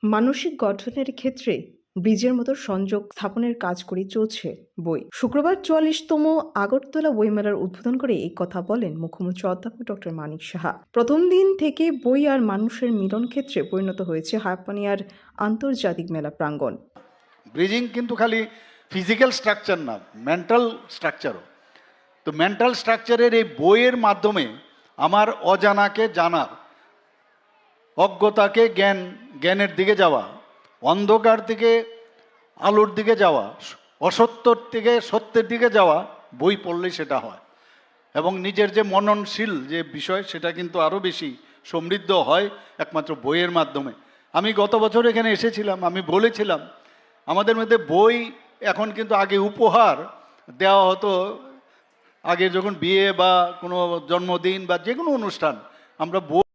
মানসিক গঠনের ক্ষেত্রে ব্রিজের মতো সংযোগ স্থাপনের কাজ করে চলছে বই। শুক্রবার ৪৪তম আগরতলা বইমেলার উদ্বোধন করে এই কথা বলেন মুখ্যমন্ত্রী অধ্যাপক ডক্টর মানিক সাহা। প্রথম দিন থেকে বই আর মানুষের মিলন ক্ষেত্রে পরিণত হয়েছে হাপানিয়ার আন্তর্জাতিক মেলা প্রাঙ্গণ। ব্রিজিং কিন্তু খালি ফিজিক্যাল স্ট্রাকচার না, মেন্টাল স্ট্রাকচারও। তো মেন্টাল স্ট্রাকচারের এই বইয়ের মাধ্যমে আমার অজানাকে জানা, অজ্ঞতাকে জ্ঞানের দিকে যাওয়া, অন্ধকার থেকে আলোর দিকে যাওয়া, অসত্যর থেকে সত্যের দিকে যাওয়া বই পড়লেই সেটা হয়। এবং নিজের যে মননশীল যে বিষয় সেটা কিন্তু আরও বেশি সমৃদ্ধ হয় একমাত্র বইয়ের মাধ্যমে। আমি গত বছর এখানে এসেছিলাম, আমি বলেছিলাম আমাদের মধ্যে বই এখন কিন্তু আগে উপহার দেওয়া হতো, আগে যখন বিয়ে বা কোনো জন্মদিন বা যে কোনো অনুষ্ঠান আমরা বই